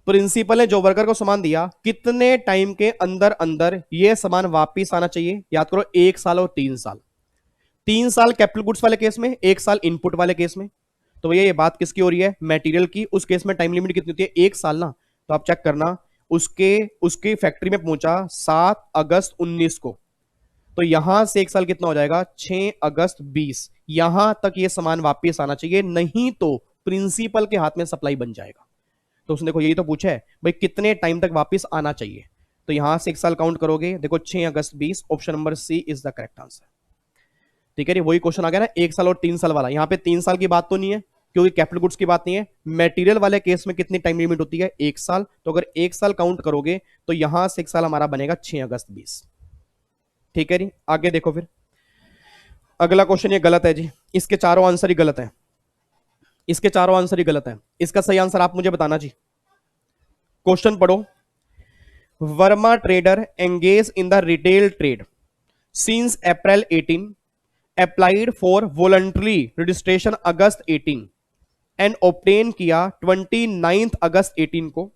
Speaker 1: प्रिंसिपल ने जॉब वर्कर को सामान दिया, कितने टाइम के अंदर अंदर यह सामान वापिस आना चाहिए? याद करो, 1 साल और 3 साल। 3 साल कैपिटल गुड्स वाले केस में, 1 साल इनपुट वाले केस में। तो भैया ये बात किसकी हो रही है? मटेरियल की। उस केस में टाइम लिमिट कितनी होती है? 1 साल ना। तो आप चेक करना, उसके फैक्ट्री में पहुंचा 7 अगस्त 19 को, तो यहां से 1 साल कितना हो जाएगा? 6 अगस्त 20। यहां तक ये सामान वापिस आना चाहिए, नहीं तो प्रिंसिपल के हाथ में सप्लाई बन जाएगा। तो उसने देखो यही तो पूछा है भाई कितने टाइम तक वापस आना चाहिए, तो यहां से 1 साल काउंट करोगे, देखो 6 अगस्त 20, option number C is the correct answer. ठीक है, वही क्वेश्चन आ गया ना, 1 साल और 3 साल वाला। यहां पे 3 साल की बात तो नहीं है क्योंकि कैपिटल गुड्स की बात नहीं है। मटेरियल वाले केस में कितनी टाइम लिमिट होती है? 1 साल। तो अगर 1 साल काउंट करोगे तो यहां से 1 साल हमारा बनेगा 6 अगस्त 20। ठीक है जी, आगे देखो फिर अगला क्वेश्चन। ये गलत है जी, इसके चारों आंसर ही गलत है, इसके चारों आंसर ही गलत है। इसका सही आंसर आप मुझे बताना जी। क्वेश्चन पढ़ो। Verma trader engage in the retail trade since April 18, applied for voluntary registration August 18 and obtain किया 29 अगस्त 18 को।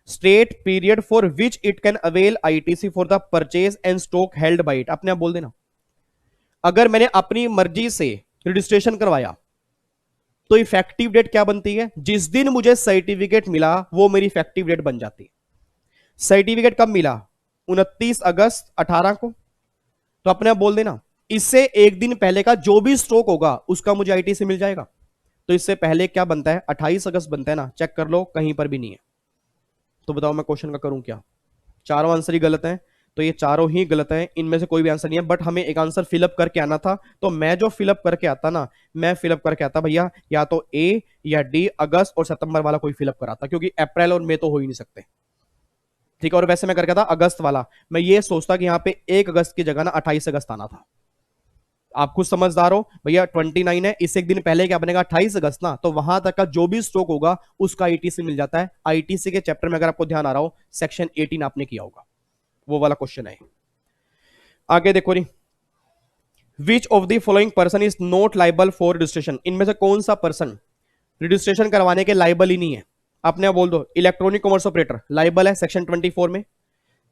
Speaker 1: State period for which it can avail ITC for the purchase and stock held by it. अपने आप बोल देना, अगर मैंने अपनी मर्जी से रजिस्ट्रेशन करवाया तो इफेक्टिव डेट क्या बनती है? जिस दिन मुझे सर्टिफिकेट मिला वो मेरी इफेक्टिव डेट बन जाती है। सर्टिफिकेट कब मिला? 29 अगस्त 18 को। तो अपने आप बोल देना इससे एक दिन पहले का जो भी स्ट्रोक होगा उसका मुझे आईटी से मिल जाएगा। तो इससे पहले क्या बनता है, 28 अगस्त बनता है ना, चेक कर लो, कहीं पर भी नहीं है। तो बताओ मैं क्वेश्चन का करूं क्या? चारों आंसर ही गलत हैं, तो ये चारों ही गलत हैं, इनमें से कोई भी आंसर नहीं है। बट हमें एक आंसर फिलअप करके आना था, तो मैं जो फिलअप करके आता ना, मैं फिलअप करके आता भैया, या तो ए या डी, अगस्त और सितंबर वाला कोई फिलअप कराता, क्योंकि अप्रैल और मई तो हो ही नहीं सकते। ठीक है, और वैसे मैं करके था अगस्त वाला, मैं ये सोचता कि यहाँ पे 1 अगस्त की जगह ना 28 अगस्त आना था। आप खुद समझदार हो भैया, 29 है, इससे एक दिन पहले क्या बनेगा, 28 अगस्त ना, तो वहां तक का जो भी स्ट्रोक होगा उसका आईटीसी मिल जाता है। आईटीसी के चैप्टर में अगर आपको ध्यान आ रहा हो, सेक्शन 18 आपने किया होगा, वो वाला क्वेश्चन है। आगे देखो नी, which of the following person is not liable for registration, इनमें से कौन सा पर्सन रजिस्ट्रेशन करवाने के लाइबल ही नहीं है? आपने बोल दो, इलेक्ट्रॉनिक कॉमर्स ऑपरेटर लाइबल है सेक्शन 24 में,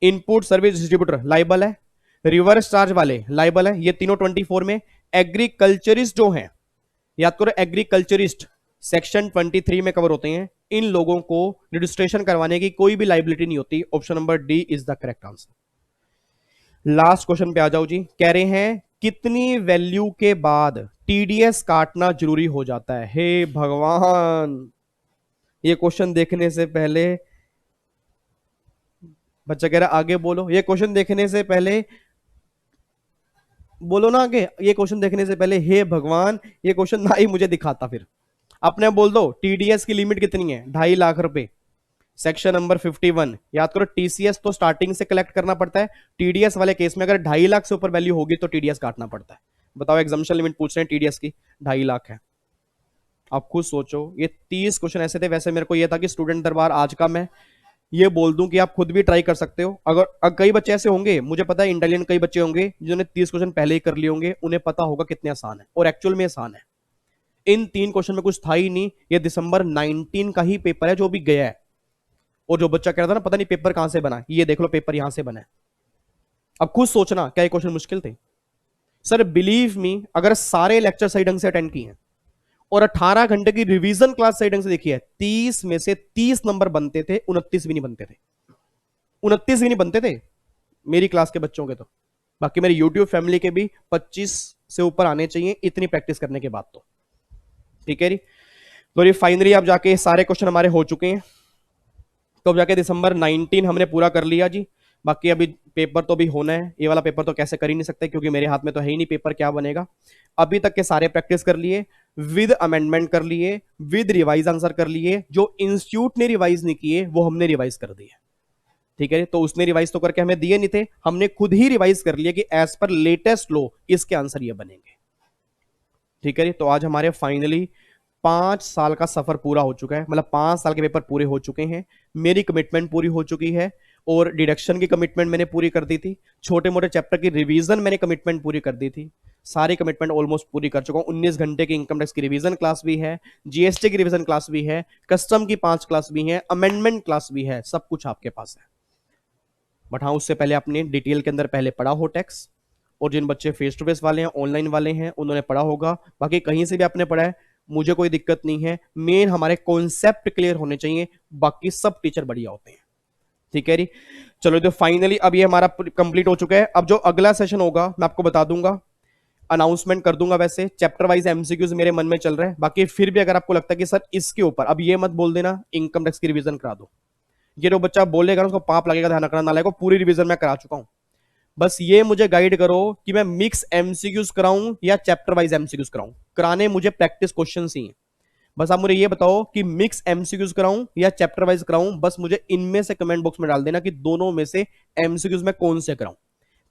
Speaker 1: इनपुट सर्विस डिस्ट्रीब्यूटर लाइबल है, रिवर्स चार्ज वाले लाइबल है, ये तीनों 24 में। एग्रीकल्चरिस्ट जो हैं, याद करो एग्रीकल्चरिस्ट सेक्शन 23 में कवर होते हैं, इन लोगों को रजिस्ट्रेशन करवाने की कोई भी लाइबिलिटी नहीं होती। Option number D is the correct answer. Last question पे आ जाओ जी, कह रहे हैं कितनी वैल्यू के बाद टीडीएस काटना जरूरी हो जाता है? हे भगवान, ये क्वेश्चन देखने से पहले बच्चा कह रहा आगे बोलो, ये क्वेश्चन देखने से पहले बोलो ना आगे, ये क्वेश्चन देखने से पहले हे भगवान, ये क्वेश्चन ना ही मुझे दिखाता। फिर अपने बोल दो टीडीएस की लिमिट कितनी है, 2.5 लाख रुपए, सेक्शन नंबर 51। याद करो टीसीएस तो स्टार्टिंग से कलेक्ट करना पड़ता है, टीडीएस वाले केस में अगर 2.5 लाख से ऊपर वैल्यू होगी तो टीडीएस काटना पड़ता है। बताओ एग्जामिशन लिमिट पूछ रहे हैं टीडीएस की, 2.5 लाख है। आप खुद सोचो, ये 30 क्वेश्चन ऐसे थे। वैसे मेरे को ये था कि स्टूडेंट दरबार आज का मैं ये बोल दूं कि आप खुद भी ट्राई कर सकते हो। अगर कई बच्चे ऐसे होंगे, मुझे पता है इंटेलिजेंट कई बच्चे होंगे जिन्होंने 30 क्वेश्चन पहले ही कर लिए होंगे, उन्हें पता होगा कितने आसान है, और एक्चुअल में आसान है। इन 3 क्वेश्चन में कुछ था ही नहीं, ये दिसंबर 19 का ही पेपर है जो भी गया है। और जो बच्चा कह रहा था ना पता नहीं पेपर कहां से बना, ये देख लो पेपर यहां से बना है। अब खुद सोचना क्या ये क्वेश्चन मुश्किल थे? सर बिलीव मी, अगर सारे लेक्चर सही ढंग से अटेंड किए हैं और 18 घंटे की रिवीजन क्लास सही ढंग से देखी है, 30 में से 30 नंबर बनते थे, 29 भी नहीं बनते थे। 29 भी नहीं बनते थे मेरी क्लास के बच्चों के तो। बाकी मेरी यूट्यूब फैमिली के भी 25 से ऊपर आने चाहिए इतनी प्रैक्टिस करने के बाद तो। ठीक है जी, तो ये फाइनली अब जाके सारे क्वेश्चन हमारे हो चुके हैं, तो अब जाके दिसंबर 19 हमने पूरा कर लिया जी। बाकी अभी पेपर तो भी होना है, ये वाला पेपर तो कैसे कर ही नहीं सकते क्योंकि मेरे हाथ में तो है ही नहीं पेपर क्या बनेगा। अभी तक के सारे प्रैक्टिस कर लिए, विद अमेंडमेंट कर लिए, विद रिवाइज आंसर कर लिए, जो इंस्टीट्यूट ने रिवाइज नहीं किए वो हमने रिवाइज कर दिए। ठीक है, तो उसने रिवाइज तो करके हमें दिए नहीं थे, हमने खुद ही रिवाइज कर लिया कि एज पर लेटेस्ट लॉ इसके आंसर ये बनेंगे। ठीक है, तो आज हमारे फाइनली 5 साल का सफर पूरा हो चुका है, मतलब 5 साल के पेपर पूरे हो चुके हैं। मेरी कमिटमेंट पूरी हो चुकी है, और डिडक्शन की कमिटमेंट मैंने पूरी कर दी थी, छोटे मोटे चैप्टर की रिवीजन मैंने कमिटमेंट पूरी कर दी थी, सारी कमिटमेंट ऑलमोस्ट पूरी कर चुका हूं। 19 घंटे की इनकम टैक्स की रिवीजन क्लास भी है, जीएसटी की रिवीजन क्लास भी है, कस्टम की 5 क्लास भी है, अमेंडमेंट क्लास भी है, सब कुछ आपके पास है। बट हाँ, उससे पहले आपने डिटेल के अंदर पहले पढ़ा हो टैक्स, और जिन बच्चे फेस टू फेस वाले हैं, ऑनलाइन वाले हैं, उन्होंने पढ़ा होगा। बाकी कहीं से भी आपने पढ़ा है, मुझे कोई दिक्कत नहीं है, मेन हमारे कॉन्सेप्ट क्लियर होने चाहिए, बाकी सब टीचर बढ़िया होते हैं। ठीक है जी, चलो तो फाइनली अब ये हमारा कंप्लीट हो चुका है। अब जो अगला सेशन होगा मैं आपको बता दूंगा, अनाउंसमेंट कर दूंगा। वैसे चैप्टर वाइज एमसीक्यूज मेरे मन में चल रहा है, बाकी फिर भी अगर आपको लगता है कि सर इसके ऊपर, अब ये मत बोल देना इनकम टैक्स की रिवीजन करा दो, ये जो बच्चा बोलेगा ना उसको पाप लगेगा, ध्यान रखना, ना लगेगा पूरी रिवीजन मैं करा चुका हूं। बस ये मुझे गाइड करो कि मैं मिक्स एमसीक्यूज कराऊं या चैप्टर वाइज एमसीक्यूज कराऊं, कराने मुझे प्रैक्टिस क्वेश्चन ही हैं। बस आप मुझे ये बताओ कि मिक्स एमसीक्यूज कराऊं या चैप्टर वाइज कराऊं, बस मुझे इनमें से कमेंट बॉक्स में डाल देना कि दोनों में से एमसीक्यूज में कौन से कराऊं,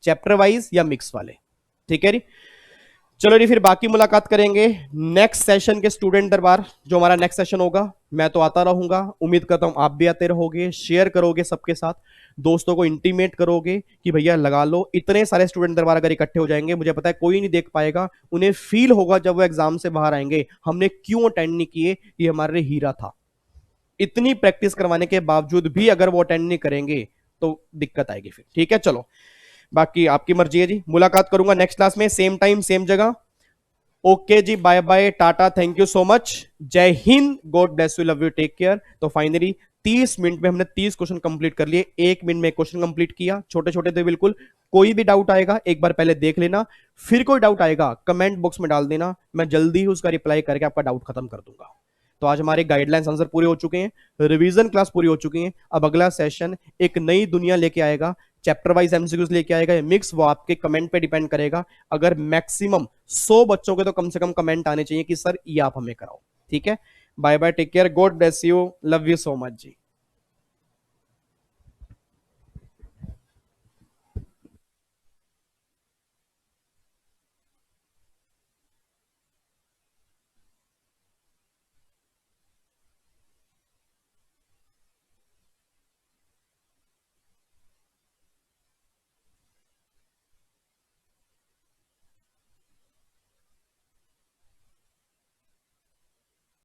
Speaker 1: चैप्टर वाइज या मिक्स वाले। ठीक है जी, चलो जी, फिर बाकी मुलाकात करेंगे नेक्स्ट सेशन के स्टूडेंट दरबार, जो हमारा नेक्स्ट सेशन होगा। मैं तो आता रहूंगा, उम्मीद करता हूं आप भी आते रहोगे, शेयर करोगे सबके साथ, दोस्तों को इंटीमेट करोगे कि भैया लगा लो। इतने सारे स्टूडेंट दरबार अगर इकट्ठे हो जाएंगे, मुझे पता है कोई नहीं देख पाएगा, उन्हें फील होगा जब वो एग्जाम से बाहर आएंगे हमने क्यों अटेंड नहीं किए, ये हमारे लिए हीरा था। इतनी प्रैक्टिस करवाने के बावजूद भी अगर वो अटेंड नहीं करेंगे तो दिक्कत आएगी फिर। ठीक है, चलो बाकी आपकी मर्जी है जी, मुलाकात करूंगा नेक्स्ट क्लास में, सेम टाइम सेम जगह। ओके जी, bye bye, tata, thank you so much, जय हिंद, God bless you, love you, take care. तो फाइनली 30 मिनट में हमने 30 क्वेश्चन कंप्लीट कर लिए, 1 मिनट में क्वेश्चन कंप्लीट किया, छोटे छोटे थे बिल्कुल। कोई भी डाउट आएगा एक बार पहले देख लेना, फिर कोई डाउट आएगा कमेंट बॉक्स में डाल देना, मैं जल्दी ही उसका रिप्लाई करके आपका डाउट खत्म कर दूंगा। तो आज हमारे गाइडलाइंस आंसर पूरे हो चुके हैं, रिवीजन क्लास पूरी हो चुकी है। अब अगला सेशन एक नई दुनिया लेके आएगा, चैप्टर वाइज एमसीक्यूज लेके आएगा मिक्स, वो आपके कमेंट पे डिपेंड करेगा। अगर मैक्सिमम 100 बच्चों के तो कम से कम कमेंट आने चाहिए कि सर ये आप हमें कराओ। ठीक है, bye bye, take care, God bless you, love you so much ji.